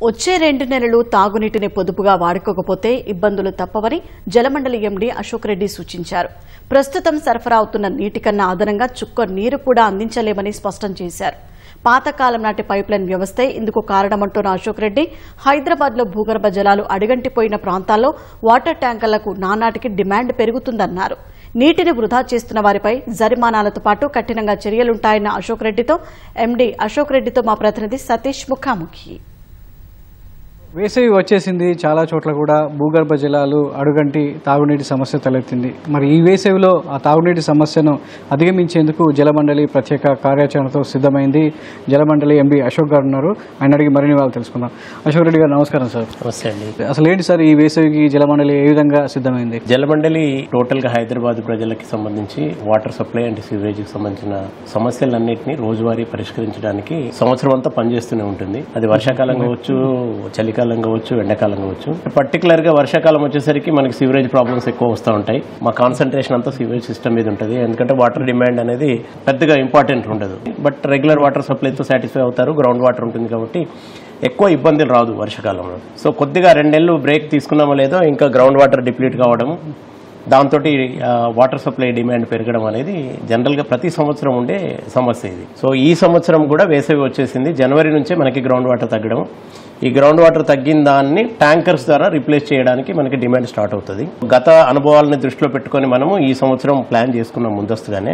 వచ్చే 2 నెలలు తాగునీటిని పొదుపుగా వాడుకోకపోతే ఇబ్బందులు తప్పవని జలమండలి ఎండీ అశోక్ రెడ్డి సూచించారు. ప్రస్తుతం సరఫరా అవుతున్న నీటి కన్నా అదనంగా చుక్క నీరు కూడా అందించలేమని స్పష్టం చేశారు. పాతకాలం నాటి పైప్లైన్ వ్యవస్థే ఇందుకు కారణమంటున్న అశోక్ రెడ్డి హైదరాబాద్లో భూగర్భ జలాలు అడుగంటిపోయిన ప్రాంతాల్లో వాటర్ ట్యాంకర్లకు నానాటికి డిమాండ్ పెరుగుతుందన్నారు. నీటిని వృధా చేస్తున్న వారిపై జరిమానాలతో పాటు కఠినంగా చర్యలుంటాయన్న అశోక్ రెడ్డితో ఎండీ అశోక్ రెడ్డితో మా ప్రతినిధి సతీష్ ముఖాముఖి. వేసవి వచ్చేసింది. చాలా చోట్ల కూడా భూగర్భ జలాలు అడుగంటి తాగునీటి సమస్య తలెత్తింది. మరి ఈ వేసవిలో ఆ తాగునీటి సమస్యను అధిగమించేందుకు జలమండలి ప్రత్యేక కార్యాచరణతో సిద్ధమైంది. జలమండలి ఎంపీ అశోక్ గారు ఉన్నారు. ఆయన అడిగి మరిన్ని వాళ్ళు తెలుసుకుందాం. అశోక్ రెడ్డి గారు నమస్కారం సార్. నమస్తే అండి. అసలు ఏంటి సార్ ఈ వేసవికి జలమండలి ఏ విధంగా సిద్ధమైంది? జలమండలి టోటల్ గా హైదరాబాద్ ప్రజలకి సంబంధించి వాటర్ సప్లై అండ్ సివరేజ్ కి సంబంధించిన సమస్యలన్నింటినీ రోజువారీ పరిష్కరించడానికి సంవత్సరం అంతా పనిచేస్తూనే ఉంటుంది. అది వర్షాకాలం కావచ్చు, చలికాలం కావచ్చు, ఎండాకాలం కావచ్చు. పర్టికులర్ గా వర్షాకాలం వచ్చేసరికి మనకి సివరేజ్ ప్రాబ్లమ్స్ ఎక్కువ వస్తూ ఉంటాయి. మా కాన్సన్ట్రేషన్ అంతా సివరేజ్ సిస్టమ్ మీద ఉంటుంది. ఎందుకంటే వాటర్ డిమాండ్ అనేది పెద్దగా ఇంపార్టెంట్ ఉండదు. బట్ రెగ్యులర్ వాటర్ సప్లైతో సాటిస్ఫై అవుతారు. గ్రౌండ్ వాటర్ ఉంటుంది కాబట్టి ఎక్కువ ఇబ్బందులు రాదు వర్షాకాలంలో. సో కొద్దిగా 2 నెలలు బ్రేక్ తీసుకున్నామో లేదో ఇంకా గ్రౌండ్ వాటర్ డిప్లీట్ కావడం, దాంతో వాటర్ సప్లై డిమాండ్ పెరగడం అనేది జనరల్గా ప్రతి సంవత్సరం ఉండే సమస్య ఇది. సో ఈ సంవత్సరం కూడా వేసవి వచ్చేసింది. జనవరి నుంచే మనకి గ్రౌండ్ వాటర్ తగ్గడం, ఈ గ్రౌండ్ వాటర్ తగ్గిన దాన్ని ట్యాంకర్స్ ద్వారా రీప్లేస్ చేయడానికి మనకి డిమాండ్ స్టార్ట్ అవుతుంది. గత అనుభవాలని దృష్టిలో పెట్టుకుని మనము ఈ సంవత్సరం ప్లాన్ చేసుకున్నాం ముందస్తుగానే.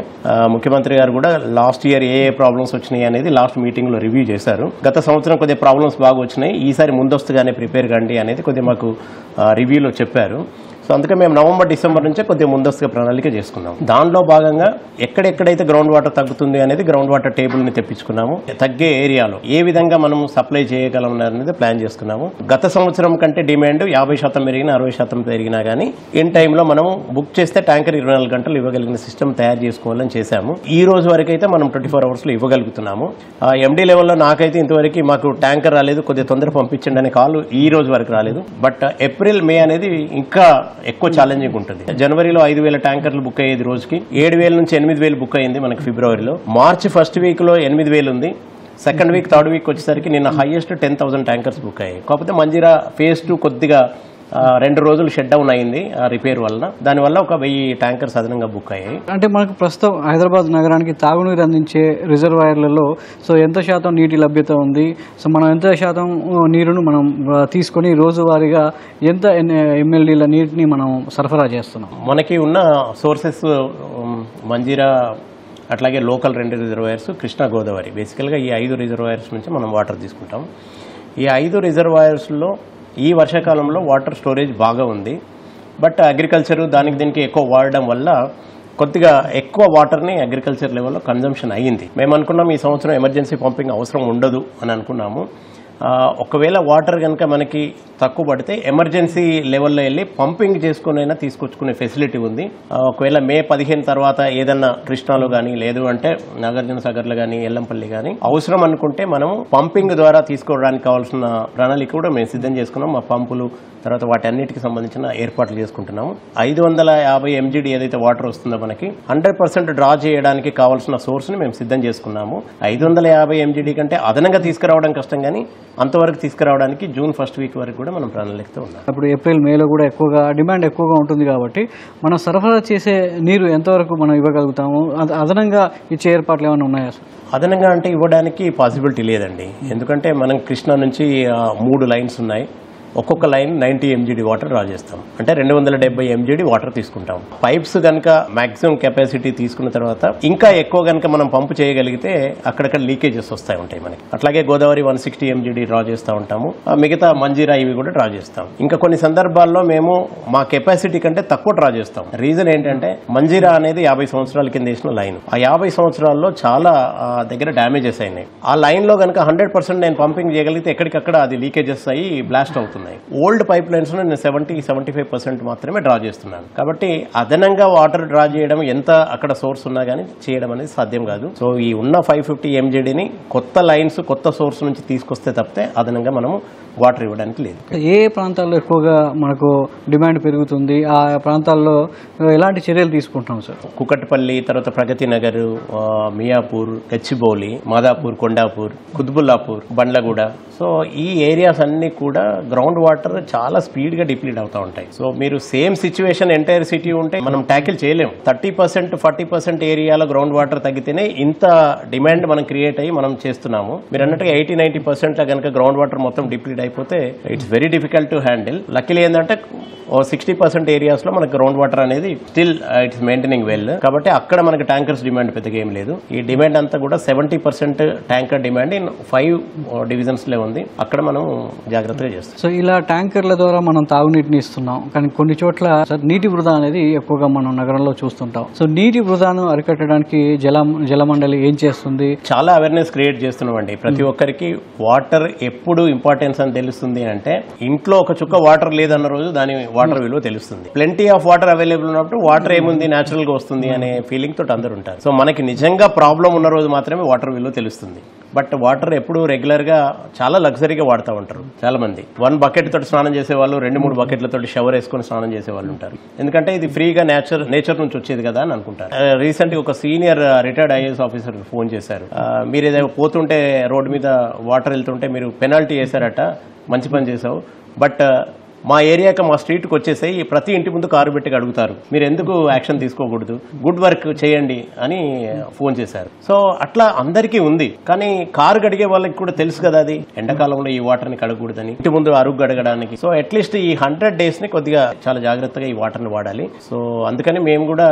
ముఖ్యమంత్రి గారు కూడా లాస్ట్ ఇయర్ ఏ ప్రాబ్లమ్స్ వచ్చినాయి అనేది లాస్ట్ మీటింగ్ లో రివ్యూ చేశారు. గత సంవత్సరం కొద్దిగా ప్రాబ్లమ్స్ బాగా వచ్చినాయి, ఈసారి ముందస్తుగానే ప్రిపేర్ కండి అనేది కొద్దిగా మాకు రివ్యూలో చెప్పారు. సో అందుకే మేము నవంబర్ డిసెంబర్ నుంచే కొద్దిగా ముందస్తుగా ప్రణాళిక చేసుకున్నాం. దానిలో భాగంగా ఎక్కడెక్కడైతే గ్రౌండ్ వాటర్ తగ్గుతుంది అనేది గ్రౌండ్ వాటర్ టేబుల్ ని తెప్పించుకున్నాము. తగ్గే ఏరియాలో ఏ విధంగా మనం సప్లై చేయగలం అనేది ప్లాన్ చేసుకున్నాము. గత సంవత్సరం కంటే డిమాండ్ 50% పెరిగినా 60% పెరిగినా కానీ ఇన్ టైంలో మనం బుక్ చేస్తే ట్యాంకర్ 24 గంటలు ఇవ్వగలిగిన సిస్టమ్ తయారు చేసుకోవాలని చేశాము. ఈ రోజు వరకు అయితే మనం 24 hours లో ఇవ్వగలుగుతున్నాము. ఎండీ లెవెల్లో నాకైతే ఇంతవరకు మాకు ట్యాంకర్ రాలేదు, కొద్దిగా తొందర పంపించండి అనే కాల్ ఈ రోజు వరకు రాలేదు. బట్ ఏప్రిల్ మే అనేది ఇంకా ఎక్కువ ఛాలెంజింగ్ ఉంటుంది. జనవరిలో 5,000 ట్యాంకర్లు బుక్ అయ్యేది రోజుకి, 7,000 నుంచి 8,000 బుక్ అయింది మనకి ఫిబ్రవరిలో. మార్చి ఫస్ట్ వీక్ లో 8,000 ఉంది. సెకండ్ వీక్ థర్డ్ వీక్ వచ్చేసరికి నిన్న హైయెస్ట్ 10,000 ట్యాంకర్స్ బుక్ అయ్యాయి. కాకపోతే మంజీరా ఫేజ్ 2 కొద్దిగా 2 రోజులు షట్ డౌన్ అయింది రిపేర్ వలన. దానివల్ల ఒక 1000 ట్యాంకర్స్ అదనంగా బుక్ అయ్యాయి. అంటే మనకు ప్రస్తుతం హైదరాబాద్ నగరానికి తాగునీరు అందించే రిజర్వాయర్లలో సో ఎంత శాతం నీటి లభ్యత ఉంది? సో మనం ఎంత శాతం నీరును మనం తీసుకొని రోజువారీగా ఎంత MLDల నీటిని మనం సరఫరా చేస్తున్నాం? మనకి ఉన్న సోర్సెస్ మంజీరా, అట్లాగే లోకల్ 2 రిజర్వాయర్స్, కృష్ణా గోదావరి. బేసికల్గా ఈ 5 రిజర్వాయర్స్ నుంచి మనం వాటర్ తీసుకుంటాం. ఈ 5 రిజర్వాయర్స్లో ఈ వర్షాకాలంలో వాటర్ స్టోరేజ్ బాగా ఉంది. బట్ అగ్రికల్చర్ దీనికి ఎక్కువ వాడడం వల్ల కొద్దిగా ఎక్కువ వాటర్ని అగ్రికల్చర్ లెవెల్లో కన్జంప్షన్ అయ్యింది. మేము అనుకున్నాం ఈ సంవత్సరం ఎమర్జెన్సీ పంపింగ్ అవసరం ఉండదు అని అనుకున్నాము. ఒకవేళ వాటర్ కనుక మనకి తక్కువ పడితే ఎమర్జెన్సీ లెవెల్లో వెళ్ళి పంపింగ్ చేసుకునైనా తీసుకొచ్చుకునే ఫెసిలిటీ ఉంది. ఒకవేళ మే 15 తర్వాత ఏదన్నా కృష్ణాలో కానీ లేదు అంటే నాగార్జున సాగర్లో కానీ ఎల్లంపల్లి కానీ అవసరం అనుకుంటే మనం పంపింగ్ ద్వారా తీసుకోవడానికి కావాల్సిన ప్రణాళిక కూడా మేము సిద్ధం చేసుకున్నాం. మా పంపులు తర్వాత వాటి అన్నిటికి సంబంధించిన ఏర్పాట్లు చేసుకుంటున్నాము. 550 MGD ఏదైతే వాటర్ వస్తుందో మనకి 100% డ్రా చేయడానికి కావాల్సిన సోర్స్ని మేము సిద్ధం చేసుకున్నాము. 550 MGD కంటే అదనంగా తీసుకురావడం కష్టం, కానీ అంతవరకు తీసుకురావడానికి జూన్ ఫస్ట్ వీక్ వరకు కూడా మనం ప్రణాళికతో ఉన్నాం. ఇప్పుడు ఏప్రిల్ మేలో కూడా ఎక్కువగా డిమాండ్ ఎక్కువగా ఉంటుంది కాబట్టి మనం సరఫరా చేసే నీరు ఎంతవరకు మనం ఇవ్వగలుగుతాము? అదనంగా ఇచ్చే ఏర్పాట్లు ఏమైనా ఉన్నాయా? అదనంగా అంటే ఇవ్వడానికి పాసిబిలిటీ లేదండి. ఎందుకంటే మనం కృష్ణా నుంచి 3 లైన్స్ ఉన్నాయి. ఒక్కొక్క లైన్ 90 MGD వాటర్ డ్రా చేస్తాం, అంటే 270 MGD వాటర్ తీసుకుంటాం. పైప్స్ కనుక మాక్సిమం కెపాసిటీ తీసుకున్న తర్వాత ఇంకా ఎక్కువ కనుక మనం పంపు చేయగలిగితే అక్కడక్కడ లీకేజెస్ వస్తాయి ఉంటాయి మనకి. అట్లాగే గోదావరి 160 MGD డ్రా చేస్తూ ఉంటాము. మిగతా మంజీరా ఇవి కూడా డ్రా చేస్తాం. ఇంకా కొన్ని సందర్భాల్లో మేము మా కెపాసిటీ కంటే తక్కువ డ్రా చేస్తాం. రీజన్ ఏంటంటే మంజీరా అనేది 50 సంవత్సరాల కింద వేసిన లైన్. ఆ 50 సంవత్సరాల్లో చాలా దగ్గర డ్యామేజెస్ అయినాయి. ఆ లైన్ లో కనుక 100% నేను పంపింగ్ చేయగలిగితే ఎక్కడికక్కడ అది లీకేజెస్ అయ్యి బ్లాస్ట్ అవుతుంది. వస్తున్నాయి. ఓల్డ్ పైప్ లైన్స్ లో నేను 70-75% మాత్రమే డ్రా చేస్తున్నాను. కాబట్టి అదనంగా వాటర్ డ్రా చేయడం ఎంత అక్కడ సోర్స్ ఉన్నా కానీ చేయడం అనేది సాధ్యం కాదు. సో ఈ ఉన్న 550 MGDని కొత్త లైన్స్ కొత్త సోర్స్ నుంచి తీసుకొస్తే తప్పితే అదనంగా మనము వాటర్ ఇవ్వడానికి లేదు. ఏ ప్రాంతాల్లో ఎక్కువగా మనకు డిమాండ్ పెరుగుతుంది, ఆ ప్రాంతాల్లో ఎలాంటి చర్యలు తీసుకుంటున్నాం సార్? కుకట్పల్లి, తర్వాత ప్రగతి నగర్, మియాపూర్, గచ్చిబౌలి, మాదాపూర్, కొండాపూర్, కుత్బుల్లాపూర్, బండ్లగూడ. సో ఈ ఏరియాస్ అన్ని కూడా గ్రౌండ్ వాటర్ చాలా స్పీడ్ గా డిప్లీట్ అవుతా ఉంటాయి. సో మీరు సేమ్ సిచ్యువేషన్ ఎంటైర్ సిటీ ఉంటే మనం ట్యాకిల్ చేయలేము. 30%-40% ఏరియాలో గ్రౌండ్ వాటర్ తగ్గితేనే ఇంత డిమాండ్ మనం క్రియేట్ అయ్యి మనం చేస్తున్నాము. మీరు అన్నట్టుగా 80-90% కనుక గ్రౌండ్ వాటర్ మొత్తం డిప్లీట్ అయిపోతే it's very difficult to handle. Luckily ఏంటంటే 60% ఏరియాస్ లో మనకి గ్రౌండ్ వాటర్ అనేది స్టిల్ ఇట్స్ మెయింటైనింగ్ వెల్. కాబట్టి అక్కడ మనకి ట్యాంకర్స్ డిమాండ్ పెద్దగా ఏం లేదు. ఈ డిమాండ్ అంతా కూడా 70% ట్యాంకర్ డిమాండ్ ఇన్ 5 డివిజన్స్ లో ఉంది. అక్కడ మనం జాగ్రత్తగా చేస్తాం. సో ఇలా ట్యాంకర్ల ద్వారా మనం తాగునీటిని ఇస్తున్నాం, కానీ కొన్ని చోట్ల నీటి వృధా అనేది ఎక్కువగా మనం నగరంలో చూస్తుంటాం. సో నీటి వృధాను అరికట్టడానికి జలమండలి ఏం చేస్తుంది? చాలా అవేర్నెస్ క్రియేట్ చేస్తున్నామండి. ప్రతి ఒక్కరికి వాటర్ ఎప్పుడు ఇంపార్టెన్స్ అని తెలుస్తుంది అంటే ఇంట్లో ఒక చుక్క వాటర్ లేదన్న రోజు దాని వాటర్ విలువ తెలుస్తుంది. ప్లెంటీ ఆఫ్ వాటర్ అవైలబుల్ ఉన్నప్పుడు వాటర్ ఏముంది న్యాచురల్ గా వస్తుంది అనే ఫీలింగ్ తోటి అందరూ ఉంటారు. సో మనకి నిజంగా ప్రాబ్లం ఉన్న రోజు మాత్రమే వాటర్ విలువ తెలుస్తుంది. బట్ వాటర్ ఎప్పుడు రెగ్యులర్ గా చాలా లగ్జరీగా వాడుతూ ఉంటారు చాలా మంది. 1 బకెట్ తోటి స్నానం చేసే వాళ్ళు, 2-3 బకెట్లతో షవర్ వేసుకొని స్నానం చేసే వాళ్ళు ఉంటారు. ఎందుకంటే ఇది ఫ్రీగా నేచర్ నుంచి వచ్చేది కదా అని అనుకుంటారు. రీసెంట్ గా ఒక senior retired IAS officer phone చేశారు. మీరు ఏదైనా పోతుంటే రోడ్డు మీద వాటర్ వెళ్తుంటే మీరు పెనాల్టీ వేశారట, మంచి పని చేసావు, బట్ మా ఏరియాకి మా స్ట్రీట్కి వచ్చేసాయి ప్రతి ఇంటి ముందు కారు పెట్టి అడుగుతారు, మీరు ఎందుకు యాక్షన్ తీసుకోకూడదు, గుడ్ వర్క్ చేయండి అని ఫోన్ చేశారు. సో అట్లా అందరికీ ఉంది. కానీ కారు కడిగే వాళ్ళకి కూడా తెలుసు కదా అది ఎండాకాలంలో ఈ వాటర్ని కడగకూడదని, ఇంటి ముందు అరుగు కడగడానికి. సో అట్లీస్ట్ ఈ 100 days ని కొద్దిగా చాలా జాగ్రత్తగా ఈ వాటర్ని వాడాలి. సో అందుకని మేము కూడా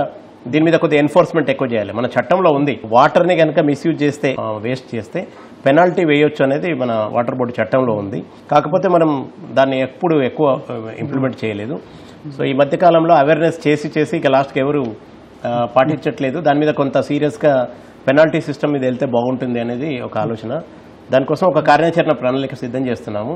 దీని మీద కొద్దిగా ఎన్ఫోర్స్మెంట్ ఎక్కువ చేయాలి. మన చట్టంలో ఉంది, వాటర్ని కనుక మిస్యూజ్ చేస్తే, వేస్ట్ చేస్తే పెనాల్టీ వేయొచ్చు అనేది మన వాటర్ బోర్డు చట్టంలో ఉంది. కాకపోతే మనం దాన్ని ఎప్పుడు ఎక్కువ ఇంప్లిమెంట్ చేయలేదు. సో ఈ మధ్యకాలంలో అవేర్నెస్ చేసి ఇక లాస్ట్కి ఎవరు పాటించట్లేదు. దాని మీద కొంత సీరియస్గా పెనాల్టీ సిస్టమ్ మీద వెళ్తే బాగుంటుంది అనేది ఒక ఆలోచన. దానికోసం ఒక కార్యాచరణ ప్రణాళిక సిద్ధం చేస్తున్నాము.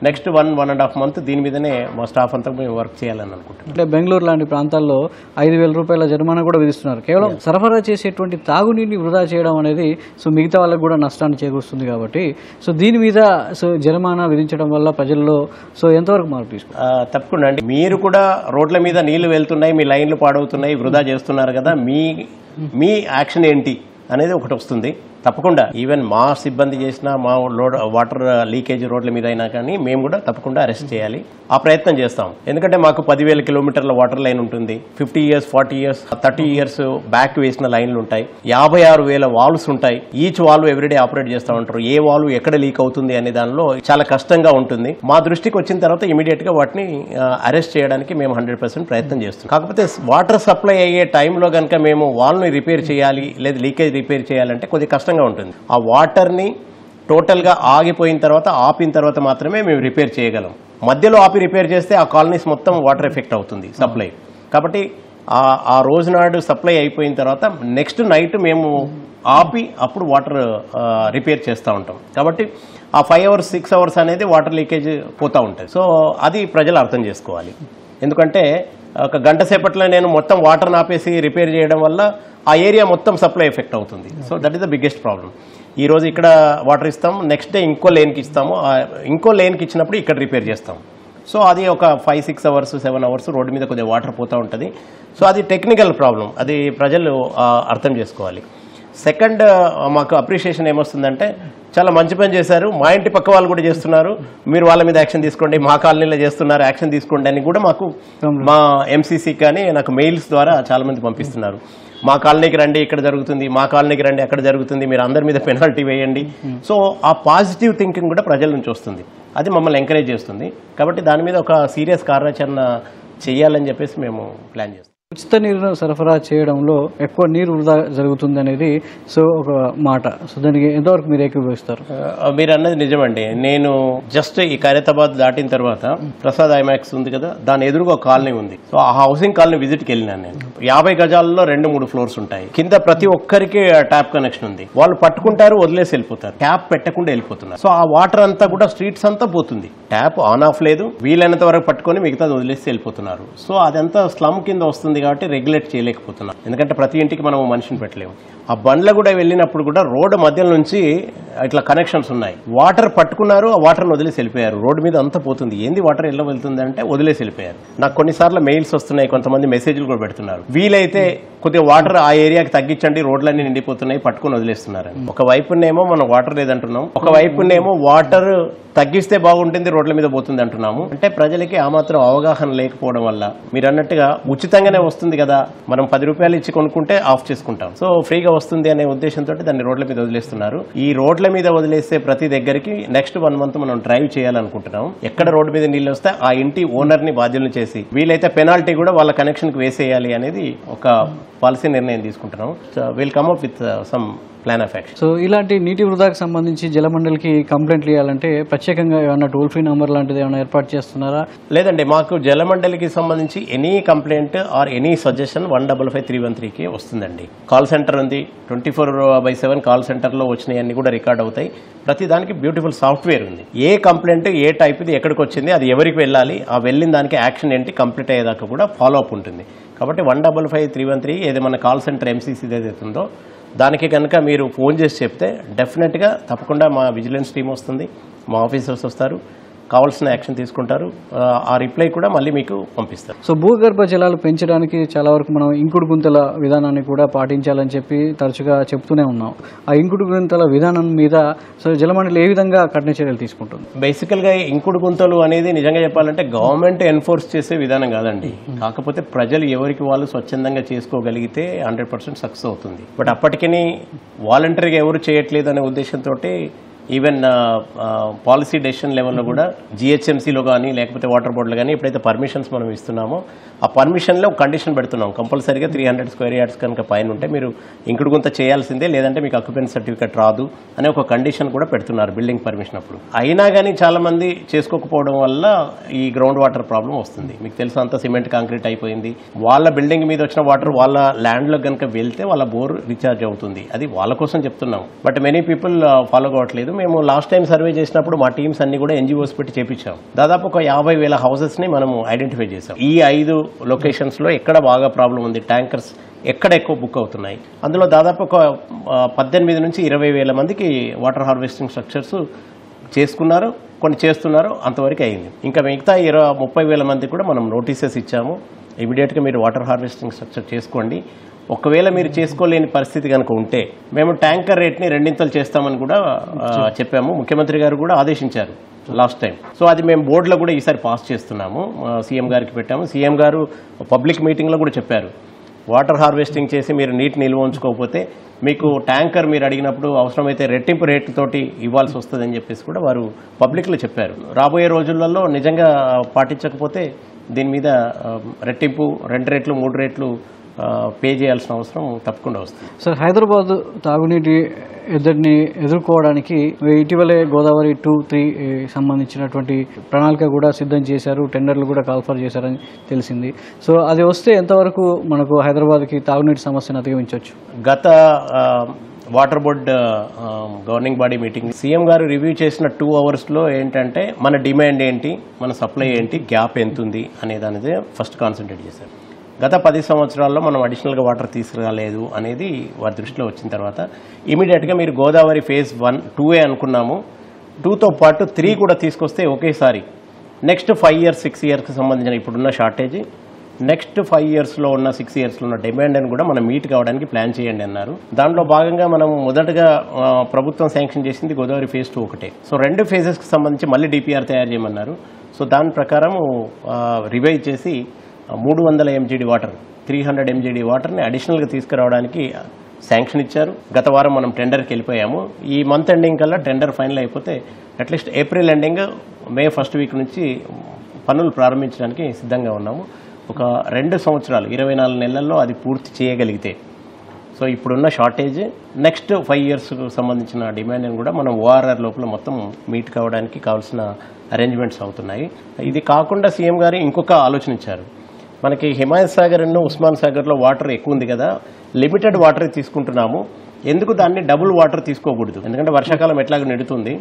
నెక్స్ట్ 1-1.5 months దీని మీదనే మా స్టాఫ్ అంతా మేము వర్క్ చేయాలని అనుకుంటున్నాం. అంటే బెంగళూరు లాంటి ప్రాంతాల్లో 5,000 రూపాయల జరిమానా కూడా విధిస్తున్నారు. కేవలం సరఫరా చేసేటువంటి తాగునీటిని వృధా చేయడం అనేది సో మిగతా వాళ్ళకు కూడా నష్టాన్ని చేకూరుస్తుంది. కాబట్టి సో దీని మీద సో జరిమానా విధించడం వల్ల ప్రజల్లో సో ఎంతవరకు మార్పు తీసుకుంటారు? తప్పకుండా అండి. మీరు కూడా రోడ్ల మీద నీళ్లు వెళ్తున్నాయి, మీ లైన్లు పాడవుతున్నాయి, వృధా చేస్తున్నారు కదా, మీ యాక్షన్ ఏంటి అనేది ఒకటి వస్తుంది. తప్పకుండా ఈవెన్ మా సిబ్బంది చేసినా, మా వాటర్ లీకేజ్ రోడ్ల మీద అయినా కానీ మేము కూడా తప్పకుండా అరెస్ట్ చేయాలి. ఆ ప్రయత్నం చేస్తాం. ఎందుకంటే మాకు 10,000 కిలోమీటర్ల వాటర్ లైన్ ఉంటుంది. 50 years, 40 years, 30 years బ్యాక్ వేసిన లైన్లు ఉంటాయి. 56,000 వాల్వ్స్ ఉంటాయి. ఈచ్ వాల్వ్ ఎవ్రీడే ఆపరేట్ చేస్తూ ఉంటారు. ఏ వాల్వ్ ఎక్కడ లీక్ అవుతుంది అనే దానిలో చాలా కష్టంగా ఉంటుంది. మా దృష్టికి వచ్చిన తర్వాత ఇమీడియట్ గా వాటిని అరెస్ట్ చేయడానికి మేము 100% ప్రయత్నం చేస్తాం. కాకపోతే వాటర్ సప్లై అయ్యే టైంలో కనుక మేము వాల్వ్ని రిపేర్ చేయాలి లేదా లీకేజ్ రిపేర్ చేయాలంటే కొద్దిగా కష్టంగా ఉంటుంది. ఆ వాటర్ని టోటల్గా ఆగిపోయిన తర్వాత, ఆపిన తర్వాత మాత్రమే మేము రిపేర్ చేయగలం. మధ్యలో ఆపి రిపేర్ చేస్తే ఆ కాలనీస్ మొత్తం వాటర్ ఎఫెక్ట్ అవుతుంది సప్లై. కాబట్టి ఆ రోజు నాడు సప్లై అయిపోయిన తర్వాత నెక్స్ట్ నైట్ మేము ఆపి అప్పుడు వాటర్ రిపేర్ చేస్తూ ఉంటాం. కాబట్టి ఆ 5 hours, 6 hours అనేది వాటర్ లీకేజ్ పోతూ ఉంటుంది. సో అది ప్రజలు అర్థం చేసుకోవాలి. ఎందుకంటే ఒక గంట సేపట్లో నేను మొత్తం వాటర్ ఆపేసి రిపేర్ చేయడం వల్ల ఆ ఏరియా మొత్తం సప్లై ఎఫెక్ట్ అవుతుంది. So that is the biggest problem. ఈ రోజు ఇక్కడ వాటర్ ఇస్తాం, నెక్స్ట్ డే ఇంకో లేన్కి ఇస్తాము, ఇంకో లేన్కి ఇచ్చినప్పుడు ఇక్కడ రిపేర్ చేస్తాం. సో అది ఒక 5-6 hours, 7 hours రోడ్డు మీద కొద్దిగా వాటర్ పోతూ ఉంటుంది. సో అది టెక్నికల్ ప్రాబ్లం, అది ప్రజలు అర్థం చేసుకోవాలి. సెకండ్ మాకు అప్రిషియేషన్ ఏమొస్తుందంటే, చాలా మంచి పని చేశారు, మా ఇంటి పక్క వాళ్ళు కూడా చేస్తున్నారు, మీరు వాళ్ళ మీద యాక్షన్ తీసుకోండి, మా కాలనీలో చేస్తున్నారు యాక్షన్ తీసుకోండి అని కూడా మాకు మా MCC కానీ నాకు మెయిల్స్ ద్వారా చాలా మంది పంపిస్తున్నారు. మా కాలనీకి రండి, ఇక్కడ జరుగుతుంది, మా కాలనీకి రండి, అక్కడ జరుగుతుంది, మీరు అందరి మీద పెనాల్టీ వేయండి. సో ఆ పాజిటివ్ థింకింగ్ కూడా ప్రజల నుంచి వస్తుంది. అది మమ్మల్ని ఎంకరేజ్ చేస్తుంది. కాబట్టి దాని మీద ఒక సీరియస్ కార్యాచరణ చేయాలని చెప్పేసి మేము ప్లాన్ చేస్తాం. ఉచిత నీరును సరఫరా చేయడంలో ఎక్కువ నీరు వృధా జరుగుతుంది అనేది సో ఒక మాట. సో దానికి ఎంతవరకు మీరు ఏకీభవిస్తారు? మీరు అన్నది నిజమండి. నేను జస్ట్ ఈ ఖైరతాబాద్ దాటిన తర్వాత ప్రసాద్ ఐమాక్స్ ఉంది కదా, దాని ఎదురుగా ఒక కాలనీ ఉంది. సో ఆ హౌసింగ్ కాలనీ విజిట్కి వెళ్ళినాను నేను. 50 గజాలలో 2-3 ఫ్లోర్స్ ఉంటాయి. కింద ప్రతి ఒక్కరికి ట్యాప్ కనెక్షన్ ఉంది. వాళ్ళు పట్టుకుంటారు, వదిలేసి వెళ్ళిపోతారు, ట్యాప్ పెట్టకుండా వెళ్ళిపోతున్నారు. సో ఆ వాటర్ అంతా కూడా స్ట్రీట్స్ అంతా పోతుంది. ట్యాప్ ఆన్ ఆఫ్ లేదు, వీలైనంత వరకు పట్టుకొని మిగతాది వదిలేసి వెళ్ళిపోతున్నారు. సో అదంతా స్లమ్ కింద వస్తుంది కాబట్టి రెగ్యులేట్ చేయలేకపోతున్నాం. ఎందుకంటే ప్రతి ఇంటికి మనం మనిషిని పెట్టలేము. ఆ బండ్ల కూడా వెళ్ళినప్పుడు కూడా రోడ్డు మధ్యలో నుంచి ఇట్లా కనెక్షన్స్ ఉన్నాయి. వాటర్ పట్టుకున్నారు, ఆ వాటర్ని వదిలేసి వెళ్ళిపోయారు. రోడ్డు మీద అంతా పోతుంది. ఏంది వాటర్ ఎలా వెళ్తుంది అంటే వదిలేసి వెళ్ళిపోయారు. నాకు కొన్నిసార్లు మెయిల్స్ వస్తున్నాయి, కొంతమంది మెసేజ్లు కూడా పెడుతున్నారు, వీలైతే కొద్దిగా వాటర్ ఆ ఏరియాకి తగ్గించండి, రోడ్లన్నీ నిండిపోతున్నాయి, పట్టుకుని వదిలేస్తున్నారని. ఒక వైపునేమో మనం వాటర్ లేదంటున్నాం, ఒక వైపునేమో వాటర్ తగ్గిస్తే బాగుంటుంది, రోడ్ల మీద పోతుంది అంటున్నాము. అంటే ప్రజలకి ఆ మాత్రం అవగాహన లేకపోవడం వల్ల, మీరు అన్నట్టుగా ఉచితంగానే వస్తుంది కదా, మనం 10 రూపాయలు ఇచ్చి కొనుక్కుంటే ఆఫ్ చేసుకుంటాం, సో ఫ్రీగా వస్తుంది అనే ఉద్దేశంతో దాన్ని రోడ్ల మీద వదిలేస్తున్నారు. ఈ రోడ్ల మీద వదిలేస్తే ప్రతి దగ్గరికి నెక్స్ట్ 1 మంత్ మనం డ్రైవ్ చేయాలనుకుంటున్నాం. ఎక్కడ రోడ్డు మీద నీళ్ళు వస్తే ఆ ఇంటి ఓనర్ ని బాధ్యులను చేసి వీలైతే పెనాల్టీ కూడా వాళ్ళ కనెక్షన్ కి వేసేయాలి అనేది ఒక పాలసీ నిర్ణయం తీసుకుంటున్నాం. So will come up with some plan of action. So ఇలాంటి నీటి వృధాకు సంబంధించి జలమండలికి కంప్లైంట్లు ఇవ్వాలంటే ప్రత్యేకంగా ఏమైనా టోల్ ఫ్రీ నంబర్ లాంటిది ఏమైనా ఏర్పాటు చేస్తున్నారా? లేదండి, మాకు జలమండలికి సంబంధించి any complaint or any suggestion 155-313కి వస్తుందండి. కాల్ సెంటర్ ఉంది, 24/7 కాల్ సెంటర్లో వచ్చినాయన్నీ కూడా రికార్డ్ అవుతాయి. ప్రతి దానికి బ్యూటిఫుల్ సాఫ్ట్వేర్ ఉంది. ఏ కంప్లైంట్ ఏ టైప్ది ఎక్కడికి వచ్చింది, అది ఎవరికి వెళ్ళాలి, ఆ వెళ్ళిన దానికి యాక్షన్ ఏంటి, కంప్లీట్ అయ్యేదాకా కూడా ఫాలో అప్ ఉంటుంది. కాబట్టి 155-313 ఏది మన కాల్ సెంటర్ MCC ఏదైతే ఉందో దానికి కనుక మీరు ఫోన్ చేసి చెప్తే డెఫినెట్గా తప్పకుండా మా విజిలెన్స్ టీం వస్తుంది, మా ఆఫీసర్స్ వస్తారు, కావాల్సిన యాక్షన్ తీసుకుంటారు. ఆ రిప్లై కూడా మళ్ళీ మీకు పంపిస్తారు. సో భూగర్భ జలాలు పెంచడానికి చాలా వరకు మనం ఇంకుడు గుంతల విధానాన్ని కూడా పాటించాలని చెప్పి తరచుగా చెప్తూనే ఉన్నాం. ఆ ఇంకుడు గుంతల విధానం మీద సో జలమండలి ఏ విధంగా కఠిన చర్యలు తీసుకుంటుంది? బేసికల్గా ఇంకుడు గుంతలు అనేది నిజంగా చెప్పాలంటే గవర్నమెంట్ ఎన్ఫోర్స్ చేసే విధానం కాదండి. కాకపోతే ప్రజలు ఎవరికి వాళ్ళు స్వచ్ఛందంగా చేసుకోగలిగితే 100% సక్సెస్ అవుతుంది. బట్ అప్పటికీ వాలంటరీగా ఎవరు చేయట్లేదు అనే ఉద్దేశంతో ఈవెన్ పాలసీ డెసిషన్ లెవెల్లో కూడా GHMCలో కానీ లేకపోతే వాటర్ బోర్డులో కానీ ఎప్పుడైతే పర్మిషన్స్ మనం ఇస్తున్నామో ఆ పర్మిషన్లో కండిషన్ పెడుతున్నాం, కంపల్సరీగా 300 స్క్వేర్ యార్డ్స్ కనుక పైన ఉంటే మీరు ఇంకుడు గుంత చేయాల్సిందే, లేదంటే మీకు ఆక్యుపెన్సీ సర్టిఫికేట్ రాదు అనే ఒక కండిషన్ కూడా పెడుతున్నారు బిల్డింగ్ పర్మిషన్ అప్పుడు. అయినా కానీ చాలా మంది చేసుకోకపోవడం వల్ల ఈ గ్రౌండ్ వాటర్ ప్రాబ్లం వస్తుంది. మీకు తెలుసు, అంతా సిమెంట్ కాంక్రీట్ అయిపోయింది. వాళ్ళ బిల్డింగ్ మీద వచ్చిన వాటర్ వాళ్ళ ల్యాండ్లో కనుక వెళ్తే వాళ్ళ బోర్ రీఛార్జ్ అవుతుంది. అది వాళ్ళ కోసం చెప్తున్నాం. బట్ మెనీ పీపుల్ ఫాలో కావట్లేదు. మేము లాస్ట్ టైం సర్వే చేసినప్పుడు మా టీమ్స్ అన్ని కూడా NGOs పెట్టి చేపించాం. దాదాపు ఒక 50,000 హౌసెస్ ని మనం ఐడెంటిఫై చేసాం. ఈ 5 లొకేషన్స్ లో ఎక్కడ బాగా ప్రాబ్లం ఉంది, ట్యాంకర్స్ ఎక్కడ ఎక్కువ బుక్ అవుతున్నాయి, అందులో దాదాపు ఒక 18 నుంచి 20,000 మందికి వాటర్ హార్వెస్టింగ్ స్ట్రక్చర్స్ చేసుకున్నారు, కొన్ని చేస్తున్నారు, అంతవరకు అయింది. ఇంకా మిగతా 30,000 మందికి కూడా మనం నోటీసెస్ ఇచ్చాము. ఇమీడియట్గా మీరు వాటర్ హార్వెస్టింగ్ స్ట్రక్చర్ చేసుకోండి. ఒకవేళ మీరు చేసుకోలేని పరిస్థితి కనుక ఉంటే మేము ట్యాంకర్ రేట్ని 2 చేస్తామని కూడా చెప్పాము. ముఖ్యమంత్రి గారు కూడా ఆదేశించారు లాస్ట్ టైం. సో అది మేము బోర్డులో కూడా ఈసారి పాస్ చేస్తున్నాము, సీఎం గారికి పెట్టాము. సీఎం గారు పబ్లిక్ మీటింగ్లో కూడా చెప్పారు, వాటర్ హార్వెస్టింగ్ చేసి మీరు నీటి నిల్వ ఉంచుకోకపోతే మీకు ట్యాంకర్ మీరు అడిగినప్పుడు అవసరమైతే రెట్టింపు రేట్లతోటి ఇవ్వాల్సి వస్తుందని చెప్పేసి కూడా వారు పబ్లిక్లో చెప్పారు. రాబోయే రోజులలో నిజంగా పాటించకపోతే దీని మీద రెట్టింపు 2 రేట్లు 3 రేట్లు పే చేయాల్సిన అవసరం తప్పకుండా వస్తుంది. సార్, హైదరాబాద్ తాగునీటి ఎద్దడిని ఎదుర్కోవడానికి ఇటీవలే గోదావరి 2-3 సంబంధించినటువంటి ప్రణాళిక కూడా సిద్ధం చేశారు, టెండర్లు కూడా కాల్ఫర్ చేశారని తెలిసింది. సో అది వస్తే ఎంతవరకు మనకు హైదరాబాద్కి తాగునీటి సమస్యను అధిగమించవచ్చు? గత water board governing body meeting CM గారు రివ్యూ చేసిన 2 అవర్స్లో ఏంటంటే మన డిమాండ్ ఏంటి, మన సప్లై ఏంటి, గ్యాప్ ఎంత ఉంది అనే దాని మీద ఫస్ట్ కాన్సన్ట్రేట్ చేశారు. గత 10 సంవత్సరాల్లో మనం అడిషనల్గా వాటర్ తీసుకురాలేదు అనేది వారి దృష్టిలో వచ్చిన తర్వాత ఇమీడియట్గా మీరు గోదావరి ఫేజ్ 1, 2A అనుకున్నాము, 2తో పాటు 3 కూడా తీసుకొస్తే ఒకేసారి నెక్స్ట్ 5 years 6 yearsకి సంబంధించిన ఇప్పుడున్న షార్టేజ్, నెక్స్ట్ 5 yearsలో ఉన్న 6 yearsలో ఉన్న డిమాండ్ అని కూడా మనం మీట్ కావడానికి ప్లాన్ చేయండి అన్నారు. దాంట్లో భాగంగా మనం మొదటగా ప్రభుత్వం శాంక్షన్ చేసింది గోదావరి ఫేజ్ 2 ఒకటే. సో 2 phases సంబంధించి మళ్ళీ DPR తయారు చేయమన్నారు. సో దాని ప్రకారం రివైజ్ చేసి 300 MGD వాటర్, 300 MGD వాటర్ని అడిషనల్గా తీసుకురావడానికి శాంక్షన్ ఇచ్చారు. గత వారం మనం టెండర్కి వెళ్ళిపోయాము. ఈ మంత్ ఎండింగ్ కల్లా టెండర్ ఫైనల్ అయిపోతే అట్లీస్ట్ ఏప్రిల్ ఎండింగ్, మే 1st వీక్ నుంచి పనులు ప్రారంభించడానికి సిద్ధంగా ఉన్నాము. ఒక 2 సంవత్సరాలు 24 నెలల్లో అది పూర్తి చేయగలిగితే, సో ఇప్పుడున్న షార్టేజ్ నెక్స్ట్ 5 ఇయర్స్కు సంబంధించిన డిమాండ్ని కూడా మనం ఓఆర్ఆర్ లోపల మొత్తం మీట్ కావడానికి కావాల్సిన అరేంజ్మెంట్స్ అవుతున్నాయి. ఇది కాకుండా సీఎం గారు ఇంకొక ఆలోచనిచ్చారు. మనకి హిమాయత్ సాగర్ ఉస్మాన్ సాగర్లో వాటర్ ఎక్కువ ఉంది కదా, లిమిటెడ్ వాటర్ తీసుకుంటున్నాము, ఎందుకు దాన్ని డబుల్ వాటర్ తీసుకోకూడదు? ఎందుకంటే వర్షాకాలం ఎట్లాగో నెడుతుంది,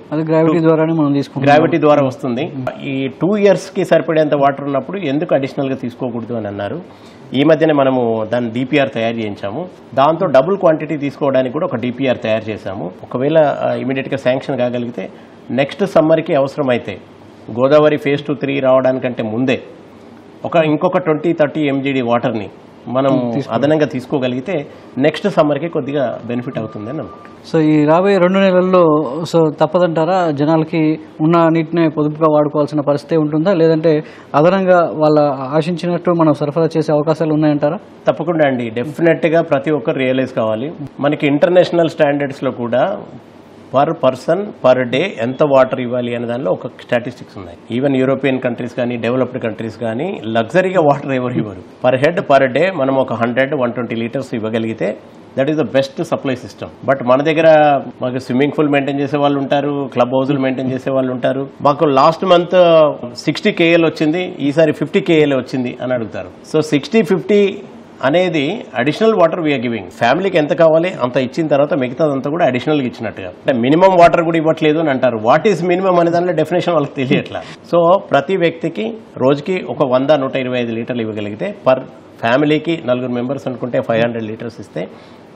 గ్రావిటీ ద్వారా వస్తుంది. ఈ 2 ఇయర్స్కి సరిపడేంత వాటర్ ఉన్నప్పుడు ఎందుకు అడిషనల్గా తీసుకోకూడదు అని అన్నారు. ఈ మధ్యనే మనము దాన్ని డిపిఆర్ తయారు చేయించాము. దాంతో డబుల్ క్వాంటిటీ తీసుకోవడానికి కూడా ఒక డిపిఆర్ తయారు చేశాము. ఒకవేళ ఇమీడియట్గా శాంక్షన్ కాగలిగితే నెక్స్ట్ సమ్మర్కి అవసరమైతే గోదావరి ఫేజ్ 2, 3 రావడానికంటే ముందే ఇంకొక 20-30 MGD వాటర్ని మనం అదనంగా తీసుకోగలిగితే నెక్స్ట్ సమ్మర్కి కొద్దిగా బెనిఫిట్ అవుతుంది అని అనుకుంటున్నాం. సో ఈ రాబోయే 2 నెలల్లో సో తప్పదంటారా జనాలకి ఉన్న నీటిని పొదుపుగా వాడుకోవాల్సిన పరిస్థితి ఉంటుందా, లేదంటే అదనంగా వాళ్ళ ఆశించినట్టు మనం సరఫరా చేసే అవకాశాలు ఉన్నాయంటారా? తప్పకుండా అండి, డెఫినెట్గా ప్రతి ఒక్కరు రియలైజ్ కావాలి. మనకి ఇంటర్నేషనల్ స్టాండర్డ్స్లో కూడా పర్ పర్సన్ పర్ డే ఎంత వాటర్ ఇవ్వాలి అనే దానిలో ఒక స్టాటిస్టిక్స్ ఉన్నాయి. ఈవెన్ యూరోపియన్ కంట్రీస్ కానీ డెవలప్డ్ కంట్రీస్ కానీ లగ్జరీగా వాటర్ ఎవరు ఇవ్వరు. పర్ హెడ్ పర్ డే మనం ఒక 100-120 లీటర్స్ ఇవ్వగలిగితే that is the best supply system. But మన దగ్గర మాకు స్విమ్మింగ్ పూల్ మెయింటైన్ చేసే వాళ్ళు ఉంటారు, క్లబ్ హౌజులు మెయింటైన్ చేసే వాళ్ళు ఉంటారు. మాకు లాస్ట్ మంత్ 60 KL వచ్చింది, ఈసారి 50 KL వచ్చింది అని అడుగుతారు. సో 60-50 అనేది అడిషనల్ వాటర్ వీఆర్ గివింగ్. ఫ్యామిలీకి ఎంత కావాలి అంత ఇచ్చిన తర్వాత మిగతాదంతా కూడా అడిషనల్గా ఇచ్చినట్టుగా. అంటే మినిమం వాటర్ కూడా ఇవ్వట్లేదు అని అంటారు. వాట్ ఈస్ మినిమం అనే దానిలో డెఫినేషన్ వాళ్ళకి తెలియట్లా. సో ప్రతి వ్యక్తికి రోజుకి ఒక 100-125 లీటర్లు ఇవ్వగలిగితే, పర్ ఫ్యామిలీకి 4 మెంబర్స్ అనుకుంటే 500 లీటర్స్ ఇస్తే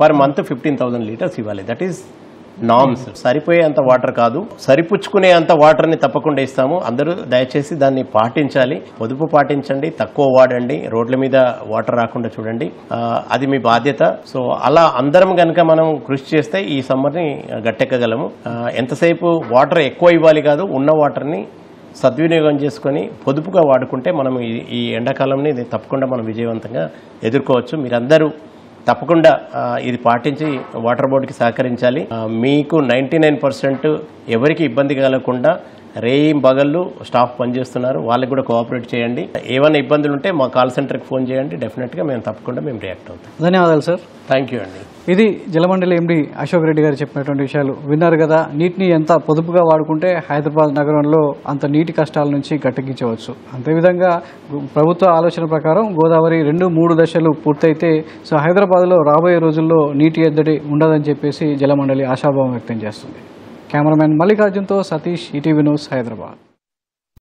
పర్ మంత్ 15,000 లీటర్స్ ఇవ్వాలి. That is norms. సరిపోయే అంత వాటర్ కాదు, సరిపుచ్చుకునే అంత వాటర్ని తప్పకుండా ఇస్తాము. అందరూ దయచేసి దాన్ని పాటించాలి, పొదుపు పాటించండి, తక్కువ వాడండి, రోడ్ల మీద వాటర్ రాకుండా చూడండి, అది మీ బాధ్యత. సో అలా అందరం కనుక మనం కృషి చేస్తే ఈ సమ్మర్ని గట్టెక్కగలము. ఎంతసేపు వాటర్ ఎక్కువ ఇవ్వాలి కాదు, ఉన్న వాటర్ని సద్వినియోగం చేసుకొని పొదుపుగా వాడుకుంటే మనం ఈ ఎండాకాలంని తప్పకుండా మనం విజయవంతంగా ఎదుర్కోవచ్చు. మీరందరూ తప్పకుండా ఇది పాటించి వాటర్ బోర్డుకి సహకరించాలి. మీకు 99% ఎవరికి ఇబ్బంది కలగకుండా రేయింబగళ్ళు స్టాఫ్ పనిచేస్తున్నారు, వాళ్ళకి కూడా కోఆపరేట్ చేయండి. ఏమైనా ఇబ్బందులు ఉంటే మా కాల్ సెంటర్కి ఫోన్ చేయండి, డెఫినెట్గా మేము తప్పకుండా రియాక్ట్ అవుతాం. ధన్యవాదాలు సార్. థ్యాంక్ యూ అండి. ఇది జలమండలి ఎండి అశోక్ రెడ్డి గారు చెప్పినటువంటి విషయాలు విన్నారు కదా. నీటిని ఎంత పొదుపుగా వాడుకుంటే హైదరాబాద్ నగరంలో అంత నీటి కష్టాల నుంచి గట్టెక్కించవచ్చు. అంతేవిధంగా ప్రభుత్వ ఆలోచన ప్రకారం గోదావరి 2-3 దశలు పూర్తయితే సో హైదరాబాద్లో రాబోయే రోజుల్లో నీటి ఎద్దడి ఉండదని చెప్పేసి జలమండలి ఆశాభావం వ్యక్తం చేస్తుంది. కెమెరామెన్ మల్లికార్జున్తో సతీష్, ఈటీవీ న్యూస్, హైదరాబాద్.